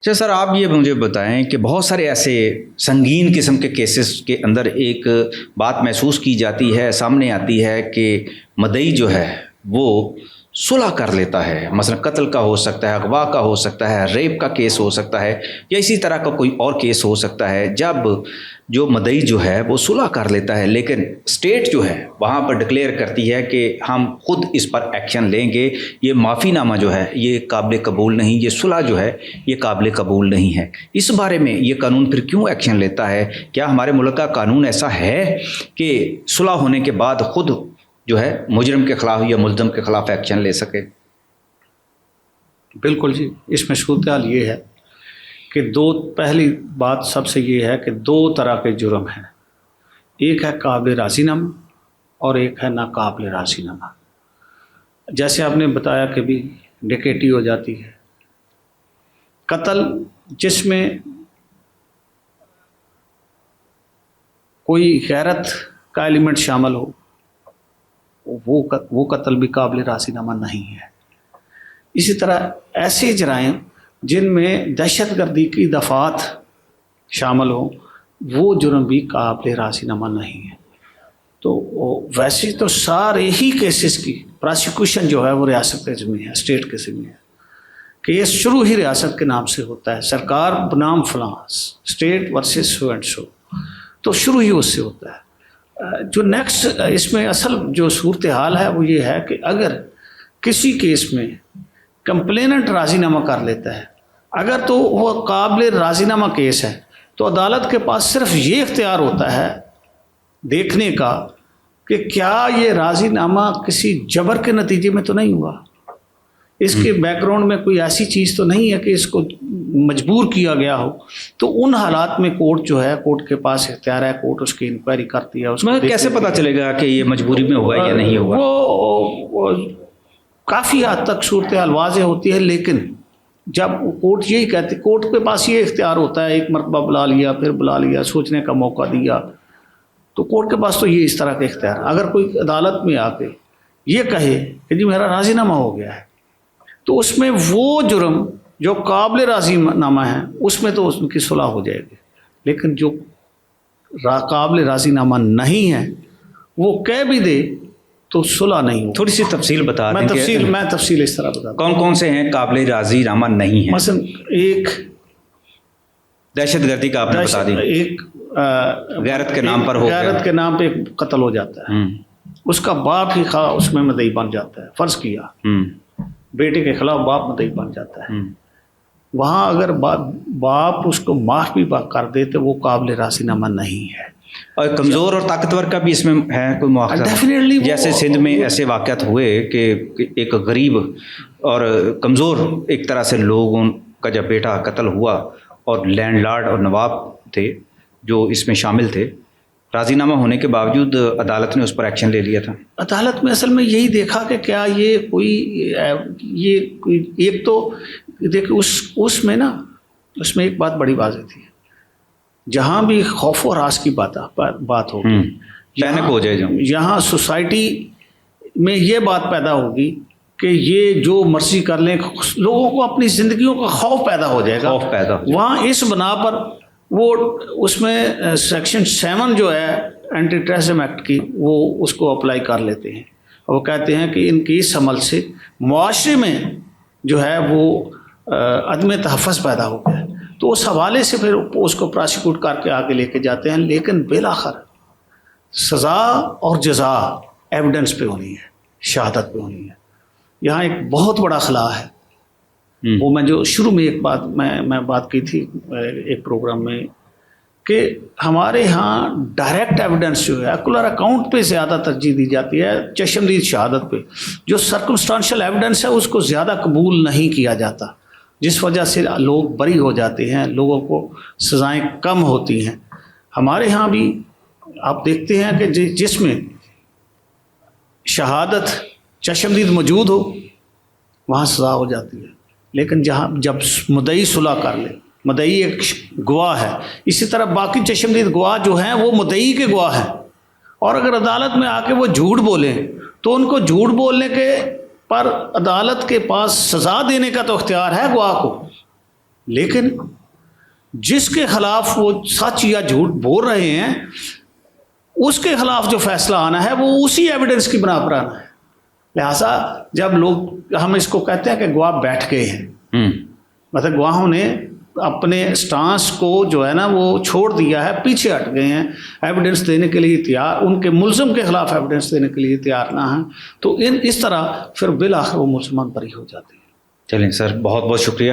اچھا سر، آپ یہ مجھے بتائیں کہ بہت سارے ایسے سنگین قسم کے کیسز کے اندر ایک بات محسوس کی جاتی ہے، سامنے آتی ہے کہ مدعی جو ہے وہ صلح کر لیتا ہے، مثلا قتل کا ہو سکتا ہے، اغوا کا ہو سکتا ہے، ریپ کا کیس ہو سکتا ہے، یا اسی طرح کا کوئی اور کیس ہو سکتا ہے، جب جو مدعی جو ہے وہ صلح کر لیتا ہے، لیکن اسٹیٹ جو ہے وہاں پر ڈکلیئر کرتی ہے کہ ہم خود اس پر ایکشن لیں گے، یہ معافی نامہ جو ہے یہ قابل قبول نہیں، یہ صلح جو ہے یہ قابل قبول نہیں ہے۔ اس بارے میں یہ قانون پھر کیوں ایکشن لیتا ہے؟ کیا ہمارے ملک کا قانون ایسا ہے کہ صلح ہونے کے بعد خود جو ہے مجرم کے خلاف یا ملزم کے خلاف ایکشن لے سکے؟ بالکل جی، اس میں صورتحال یہ ہے کہ پہلی بات سب سے یہ ہے کہ دو طرح کے جرم ہیں، ایک ہے قابل راضی نامہ اور ایک ہے ناقابل راضی نامہ۔ جیسے آپ نے بتایا کہ بھی ڈکیتی ہو جاتی ہے، قتل جس میں کوئی غیرت کا ایلیمنٹ شامل ہو، وہ قتل بھی قابل راضی نامہ نہیں ہے۔ اسی طرح ایسے جرائم جن میں دہشت گردی کی دفعات شامل ہوں، وہ جرم بھی قابل راضی نامہ نہیں ہے۔ تو ویسے تو سارے ہی کیسز کی پراسیکیوشن جو ہے وہ ریاست کے ذمہ ہے، اسٹیٹ کے ذمہ ہے۔ کیس شروع ہی ریاست کے نام سے ہوتا ہے، سرکار بنام فلاں، state versus so and so, تو شروع ہی اس سے ہوتا ہے۔ جو نیکسٹ اس میں اصل جو صورتحال ہے وہ یہ ہے کہ اگر کسی کیس میں کمپلیننٹ راضی نامہ کر لیتا ہے، اگر تو وہ قابل راضی نامہ کیس ہے تو عدالت کے پاس صرف یہ اختیار ہوتا ہے دیکھنے کا کہ کیا یہ راضی نامہ کسی جبر کے نتیجے میں تو نہیں ہوا، اس کے بیک گراؤنڈ میں کوئی ایسی چیز تو نہیں ہے کہ اس کو مجبور کیا گیا ہو۔ تو ان حالات میں کورٹ جو ہے، کورٹ کے پاس اختیار ہے، کورٹ اس کی انکوائری کرتی ہے۔ اس میں کیسے پتہ چلے گا کہ یہ مجبوری میں ہوا یا نہیں ہوا؟ وہ کافی حد تک صورتحال واضح ہوتی ہے، لیکن جب کورٹ یہی کہتی، کورٹ کے پاس یہ اختیار ہوتا ہے، ایک مرتبہ بلا لیا، پھر بلا لیا، سوچنے کا موقع دیا، تو کورٹ کے پاس تو یہ اس طرح کا اختیار۔ اگر کوئی عدالت میں آ کے یہ کہے کہ جی میرا راضی نامہ ہو گیا ہے، تو اس میں وہ جرم جو قابل راضی نامہ ہے اس میں تو ان کی صلح ہو جائے گی، لیکن جو قابل راضی نامہ نہیں ہے وہ کہہ بھی دے تو صلح نہیں ہو۔ تھوڑی سی تفصیل بتا دیں۔ میں تفصیل اس طرح بتا دوں۔ کون کون سے ہیں قابل راضی نامہ نہیں ہیں؟ مثلا ایک دہشت گردی کا آپ نے بتا دی، ایک غیرت کے نام پر ہو گیا، غیرت کے نام پہ قتل ہو جاتا ہے، اس کا باپ ہی خواہ اس میں مدعی بن جاتا ہے، فرض کیا بیٹے کے خلاف باپ مدعی بن جاتا ہے، وہاں اگر باپ اس کو معاف بھی کر دے تو وہ قابل راضی نامہ نہیں ہے۔ اور کمزور اور طاقتور کا بھی اس میں ہے کوئی مواخذہ؟ ڈیفینیٹلی، جیسے سندھ میں ایسے واقعات ہوئے کہ ایک غریب اور کمزور ایک طرح سے لوگوں کا جب بیٹا قتل ہوا، اور لینڈ لارڈ اور نواب تھے جو اس میں شامل تھے، راضی نامہ ہونے کے باوجود عدالت نے اس پر ایکشن لے لیا تھا۔ عدالت میں اصل میں یہی دیکھا کہ کیا یہ کوئی ایک تو دیکھ اس میں نا، اس میں ایک بات بڑی واضح تھی، جہاں بھی خوف و ہراس کی بات ہوگی، پینک ہو جائے، یہاں سوسائٹی میں یہ بات پیدا ہوگی کہ یہ جو مرضی کر لیں، لوگوں کو اپنی زندگیوں کا خوف پیدا ہو جائے گا، وہاں اس بنا پر وہ اس میں سیکشن 7 جو ہے اینٹی ٹیررزم ایکٹ کی، وہ اس کو اپلائی کر لیتے ہیں، اور وہ کہتے ہیں کہ ان کی اس عمل سے معاشرے میں جو ہے وہ عدم تحفظ پیدا ہو گیا، تو اس حوالے سے پھر اس کو پراسیکیوٹ کر کے آگے لے کے جاتے ہیں، لیکن بالآخر سزا اور جزا ایویڈنس پہ ہونی ہے، شہادت پہ ہونی ہے۔ یہاں ایک بہت بڑا خلا ہے، وہ میں جو شروع میں ایک بات میں بات کی تھی ایک پروگرام میں، کہ ہمارے ہاں ڈائریکٹ ایویڈنس جو ہے ایکولر اکاؤنٹ پہ زیادہ ترجیح دی جاتی ہے، چشمدید شہادت پہ۔ جو سرکمسٹانشل ایویڈنس ہے اس کو زیادہ قبول نہیں کیا جاتا، جس وجہ سے لوگ بری ہو جاتے ہیں، لوگوں کو سزائیں کم ہوتی ہیں۔ ہمارے ہاں بھی آپ دیکھتے ہیں کہ جس میں شہادت چشمدید موجود ہو وہاں سزا ہو جاتی ہے، لیکن جب مدعی صلح کر لے، مدعی ایک گواہ ہے، اسی طرح باقی چشمدید گواہ جو ہیں وہ مدعی کے گواہ ہیں، اور اگر عدالت میں آ کے وہ جھوٹ بولیں تو ان کو جھوٹ بولنے کے پر عدالت کے پاس سزا دینے کا تو اختیار ہے گواہ کو، لیکن جس کے خلاف وہ سچ یا جھوٹ بول رہے ہیں اس کے خلاف جو فیصلہ آنا ہے وہ اسی ایویڈنس کی بنا پر آنا ہے. لہٰذا جب لوگ ہم اس کو کہتے ہیں کہ گواہ بیٹھ گئے ہیں، مطلب گواہوں نے اپنے سٹانس کو جو ہے نا وہ چھوڑ دیا ہے، پیچھے ہٹ گئے ہیں، ایویڈنس دینے کے لیے تیار، ان کے ملزم کے خلاف ایویڈنس دینے کے لیے تیار نہ ہیں، تو اس طرح پھر بالآخر وہ ملزمان بری ہو جاتے ہیں. چلیں سر، بہت بہت شکریہ.